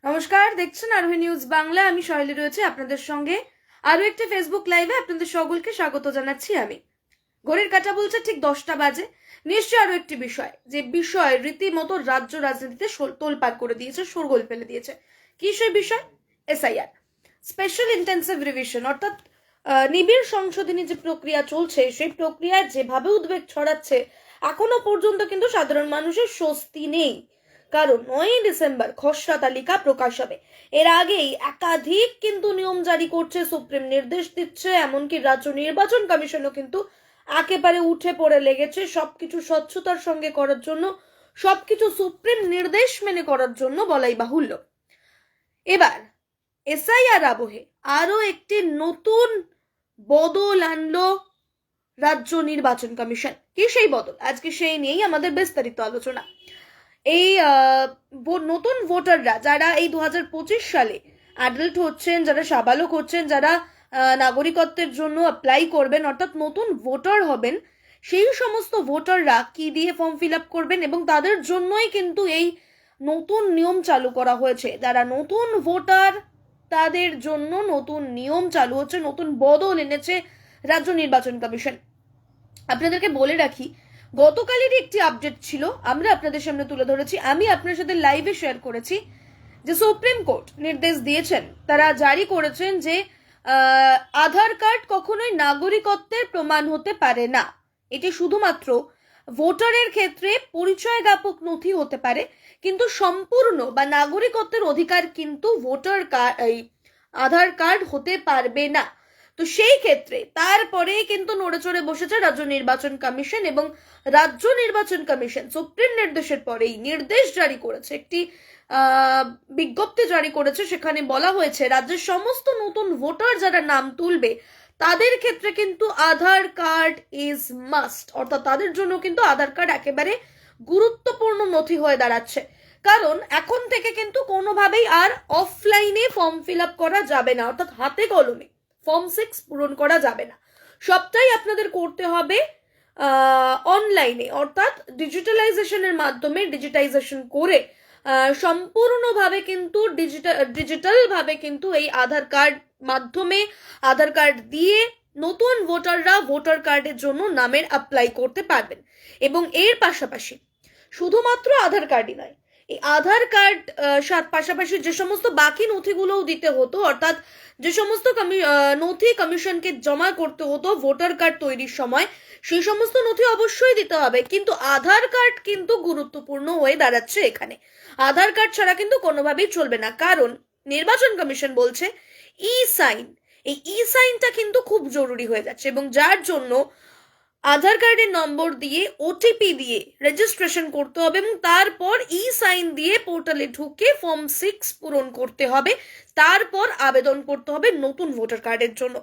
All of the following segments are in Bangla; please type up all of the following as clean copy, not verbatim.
নমস্কার, দেখছেন আরোহী নিউজ বাংলা। আমি শৈলী রয়েছে আপনাদের সঙ্গে আরো একটি ফেসবুক লাইভে আপনাদের সকলকে স্বাগত জানাচ্ছি। আমি ঘড়ির কাঁটা বলছে ঠিক 10টা বাজে। নিশ্চয়ই আরো একটি বিষয় রীতিমতো রাজ্য রাজনীতিতে তোলপাড় করে দিয়েছে, শোরগোল ফেলে দিয়েছে। কি সেই বিষয়? এসআইআর, স্পেশাল ইন্টেন্সিভ রিভিশন, অর্থাৎ নিবিড় সংশোধনী যে প্রক্রিয়া চলছে, সেই প্রক্রিয়ায় যেভাবে উদ্বেগ ছড়াচ্ছে, এখনো পর্যন্ত কিন্তু সাধারণ মানুষের স্বস্তি নেই। কারণ 9ই ডিসেম্বর খসড়া তালিকা প্রকাশ হবে। এর আগেই একাধিক কিন্তু নিয়ম জারি করছে, সুপ্রিম নির্দেশ দিচ্ছে, এমনকি রাজ্য নির্বাচন কমিশনও কিন্তু একেবারে উঠে পড়ে লেগেছে সবকিছু স্বচ্ছতার সঙ্গে করার জন্য, সবকিছু সুপ্রিম নির্দেশ মেনে করার জন্য বলাই বাহুল্য। এবার এসআইআর আবহে আরো একটি নতুন বদল আনলো রাজ্য নির্বাচন কমিশন। কি সেই বদল? আজকে সেই নিয়েই আমাদের বিস্তারিত আলোচনা। এই নতুন ভোটাররা যারা এই 2025 সালে অ্যাডাল্ট হচ্ছেন, যারা সাবালক হচ্ছেন, যারা নাগরিকত্বের জন্য অ্যাপ্লাই করবেন, অর্থাৎ নতুন ভোটার হবেন, সেই সমস্ত ভোটাররা কি দিয়ে ফর্ম ফিল আপ করবেন, এবং তাদের জন্যই কিন্তু এই নতুন নিয়ম চালু করা হয়েছে। যারা নতুন ভোটার তাদের জন্য নতুন নিয়ম চালু হচ্ছে, নতুন বদল এনেছে রাজ্য নির্বাচন কমিশন। আপনাদেরকে বলে রাখি, গতকালেরই একটি আপডেট ছিল, আমরা আপনাদের সামনে তুলে ধরেছি, আমি আপনার সাথে লাইভে শেয়ার করেছি যে সুপ্রিম কোর্ট নির্দেশ দিয়েছেন, তারা জারি করেছেন যে আধার কার্ড কখনোই নাগরিকত্বের প্রমাণ হতে পারে না। এটি শুধুমাত্র ভোটারের ক্ষেত্রে পরিচয় জ্ঞাপক নথি হতে পারে, কিন্তু সম্পূর্ণ বা নাগরিকত্বের অধিকার কিন্তু ভোটার কার্ড, আধার কার্ড হতে পারবে না। তো সেই ক্ষেত্রে তারপরে কিন্তু নড়ে চড়ে বসেছে রাজ্য নির্বাচন কমিশন, এবং রাজ্য নির্বাচন কমিশন সুপ্রিম নির্দেশের পরেই নির্দেশ জারি করেছে, একটি বিজ্ঞপ্তি জারি করেছে। সেখানে বলা হয়েছে রাজ্যের সমস্ত নতুন ভোটার যারা নাম তুলবে তাদের ক্ষেত্রে কিন্তু আধার কার্ড ইজ মাস্ট, অর্থাৎ তাদের জন্য কিন্তু আধার কার্ড একেবারে গুরুত্বপূর্ণ নথি হয়ে দাঁড়াচ্ছে। কারণ এখন থেকে কিন্তু কোনোভাবেই আর অফলাইনে ফর্ম ফিল আপ করা যাবে না, অর্থাৎ হাতে কলমে ফর্ম 6 পূরণ করা যাবে না। সবটাই আপনাদের করতে হবে অনলাইনে, অর্থাৎ ডিজিটালাইজেশনের মাধ্যমে, ডিজিটাইজেশন করে সম্পূর্ণভাবে কিন্তু ডিজিটাল ভাবে কিন্তু এই আধার কার্ড মাধ্যমে, আধার কার্ড দিয়ে নতুন ভোটাররা ভোটার কার্ডের জন্য নামের অ্যাপ্লাই করতে পারবেন। এবং এর পাশাপাশি শুধুমাত্র আধার কার্ডই নয়, এই আধার কার্ড পাশাপাশি যে সমস্ত বাকি নথিগুলোও দিতে হতো, অর্থাৎ যে সমস্ত নথি কমিশনকে জমা করতে হতো ভোটার কার্ড তৈরির সময়, সেই সমস্ত নথি অবশ্যই দিতে হবে। কিন্তু আধার কার্ড কিন্তু গুরুত্বপূর্ণ হয়ে দাঁড়াচ্ছে এখানে। আধার কার্ড ছাড়া কিন্তু কোনোভাবেই চলবে না, কারণ নির্বাচন কমিশন বলছে ই সাইন, এই ই সাইনটা কিন্তু খুব জরুরি হয়ে যাচ্ছে, এবং যার জন্য আধার কার্ডের নম্বর দিয়ে ওটিপি দিয়ে রেজিস্ট্রেশন করতে হবে, এবং তারপর ই সাইন দিয়ে পোর্টালে ঢুকে ফর্ম 6 পূরণ করতে হবে, তারপর আবেদন করতে হবে নতুন ভোটার কার্ডের জন্য।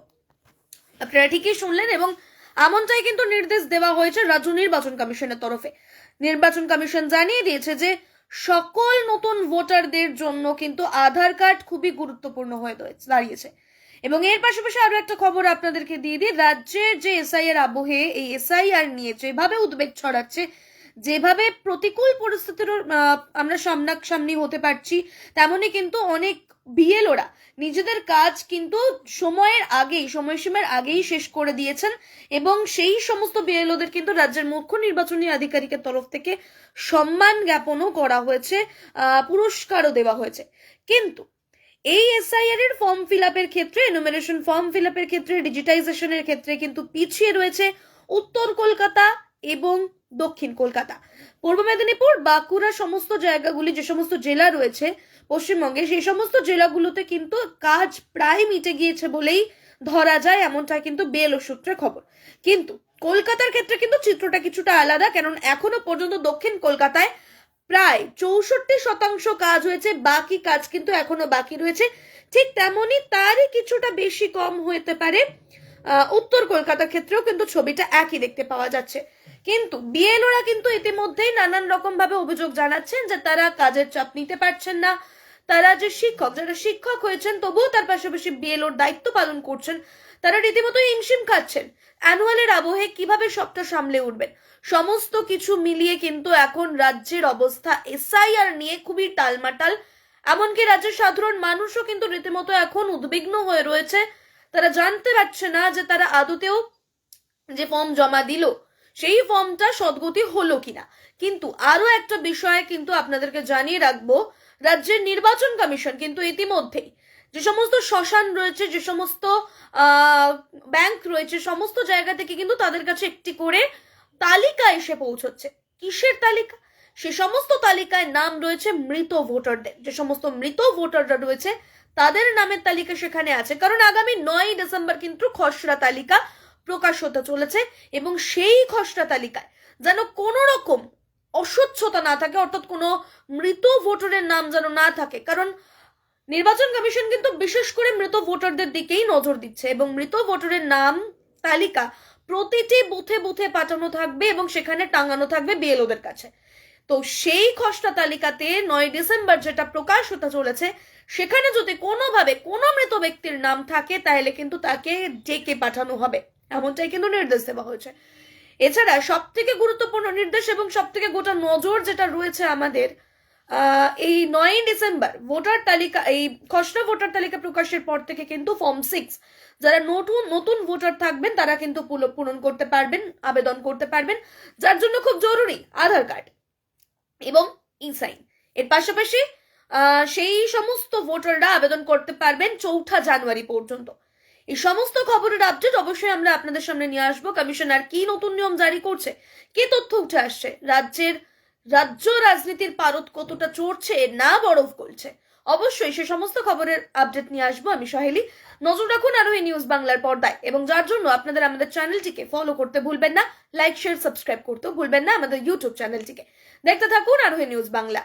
আপনারা ঠিকই শুনলেন, এবং এমনটাই কিন্তু নির্দেশ দেওয়া হয়েছে রাজ্য নির্বাচন কমিশনের তরফে। নির্বাচন কমিশন জানিয়ে দিয়েছে যে সকল নতুন ভোটারদের জন্য কিন্তু আধার কার্ড খুবই গুরুত্বপূর্ণ হয়ে দাঁড়িয়েছে। এবং এর পাশাপাশি আরো একটা খবর আপনাদেরকে দিয়ে দিই, রাজ্যের যে এসআইআর আবহে এই এসআইআর নিয়ে যেভাবে উদ্বেগ ছড়াচ্ছে, যেভাবে প্রতিকূল পরিস্থিতির আমরা সামনাসামনি হতে পারছি, তেমনি কিন্তু অনেক বিএলওরা নিজেদের কাজ কিন্তু সময়সীমার আগেই শেষ করে দিয়েছেন, এবং সেই সমস্ত বিএলওদের কিন্তু রাজ্যের মুখ্য নির্বাচনী আধিকারিকের তরফ থেকে সম্মান জ্ঞাপনও করা হয়েছে, পুরস্কারও দেওয়া হয়েছে। কিন্তু এই এসআইআর এর ফর্ম ফিল আপের ক্ষেত্রে, এনুমেরেশন ফর্ম ফিল আপের ক্ষেত্রে, ডিজিটাইজেশনের ক্ষেত্রে কিন্তু পিছিয়ে রয়েছে উত্তর কলকাতা এবং দক্ষিণ কলকাতা। পূর্ব মেদিনীপুর, বাঁকুড়া সমস্ত জায়গাগুলি, যে সমস্ত জেলা রয়েছে পশ্চিমবঙ্গে, সেই সমস্ত জেলাগুলোতে কিন্তু কাজ প্রায় মিটে গিয়েছে বলেই ধরা যায়, এমনটা কিন্তু বিএলও সূত্রে খবর। কিন্তু কলকাতার ক্ষেত্রে কিন্তু চিত্রটা কিছুটা আলাদা, কারণ এখনো পর্যন্ত দক্ষিণ কলকাতায় প্রায় 64% কাজ হয়েছে, বাকি কাজ কিন্তু এখনো বাকি রয়েছে। ঠিক তেমনি তারই কিছুটা বেশি কম হতে পারে উত্তর কলকাতার ক্ষেত্রেও, কিন্তু ছবিটা একই দেখতে পাওয়া যাচ্ছে। কিন্তু বিএলওরা কিন্তু ইতিমধ্যেই নানান রকম ভাবে অভিযোগ জানাচ্ছেন যে তারা কাজের চাপ নিতে পারছেন না, তারা যে যারা শিক্ষক হয়েছেন তবুও তার পাশাপাশি বিএলওর দায়িত্ব পালন করছেন, তারা রীতিমতো হিমশিম খাচ্ছেন। অ্যানুয়ালের আবহে কিভাবে সবটা সামলে উঠবেন, সমস্ত কিছু মিলিয়ে কিন্তু এখন রাজ্যের অবস্থা এসআইআর নিয়ে খুবই টালমাটাল, এমনকি রাজ্যের সাধারণ মানুষও কিন্তু রীতিমতো এখন উদ্বিগ্ন হয়ে রয়েছে। তারা জানতে পারছে না যে তারা আদতেও যে ফর্ম জমা দিল সেই ফর্মটা সদ্গতি হলো কিনা। কিন্তু আরো একটা বিষয় কিন্তু আপনাদেরকে জানিয়ে রাখবো, রাজ্যের নির্বাচন কমিশন কিন্তু ইতিমধ্যেই যে সমস্ত শ্মশান রয়েছে, যে সমস্ত ব্যাংক রয়েছে, সমস্ত জায়গা থেকে কিন্তু তাদের কাছে একটি করে তালিকা এসে পৌঁছচ্ছে। কিসের তালিকা? সে সমস্ত তালিকায় নাম রয়েছে মৃত ভোটারদের। যে সমস্ত মৃত ভোটাররা রয়েছে তাদের নামের তালিকা সেখানে আছে, কারণ আগামী 9 ডিসেম্বর কিন্তু খসড়া তালিকা প্রকাশ হতে চলেছে। এবং সেই খসড়া তালিকায় যেন কোনো রকম অস্বচ্ছতা না থাকে, অর্থাৎ কোনো মৃত ভোটারের নাম যেন না থাকে। কারণ নির্বাচন কমিশন কিন্তু বিশেষ করে মৃত ভোটারদের দিকেই নজর দিচ্ছে এবং মৃত ভোটারের নাম তালিকা প্রতিটি বুথে বুথে পাঠানো থাকবে এবং সেখানে টাঙানো থাকবে বিএলওদের কাছে। তো সেই খসড়া তালিকাতে 9 ডিসেম্বর যেটা প্রকাশ হতে চলেছে, সেখানে যদি কোনোভাবে কোনো মৃত ব্যক্তির নাম থাকে তাহলে কিন্তু তাকে ডেকে পাঠানো হবে, এমনটাই কিন্তু নির্দেশ দেওয়া হয়েছে। এছাড়া সব থেকে গুরুত্বপূর্ণ নির্দেশ এবং সব থেকে গোটা নজর যেটা রয়েছে আমাদের, এই 9 ডিসেম্বর ভোটার তালিকা, এই খসড়া ভোটার তালিকা প্রকাশের পর থেকে কিন্তু ফর্ম 6 যারা নতুন ভোটার থাকবেন তারা কিন্তু পূরণ করতে পারবেন, আবেদন করতে পারবেন, যার জন্য খুব জরুরি আধার কার্ড এবং ই সাইন। এর পাশাপাশি সেই সমস্ত ভোটাররা আবেদন করতে পারবেন 4 জানুয়ারি পর্যন্ত। এই সমস্ত খবরের আপডেট অবশ্যই আমরা আপনাদের সামনে নিয়ে আসবো। কমিশনার কি নতুন নিয়ম জারি করছে, কি তথ্য উঠে আসছে, রাজ্য রাজনীতির পারদ কতটা চড়ছে না বরফ গলছে, অবশ্যই সে সমস্ত খবরের আপডেট নিয়ে আসবো আমি সহেলি। নজর রাখুন আরোহী নিউজ বাংলার পর্দায়, এবং যার জন্য আপনাদের আমাদের চ্যানেলটিকে ফলো করতে ভুলবেন না, লাইক শেয়ার সাবস্ক্রাইব করতেও ভুলবেন না আমাদের ইউটিউব চ্যানেলটিকে। দেখতে থাকুন আরোহী নিউজ বাংলা।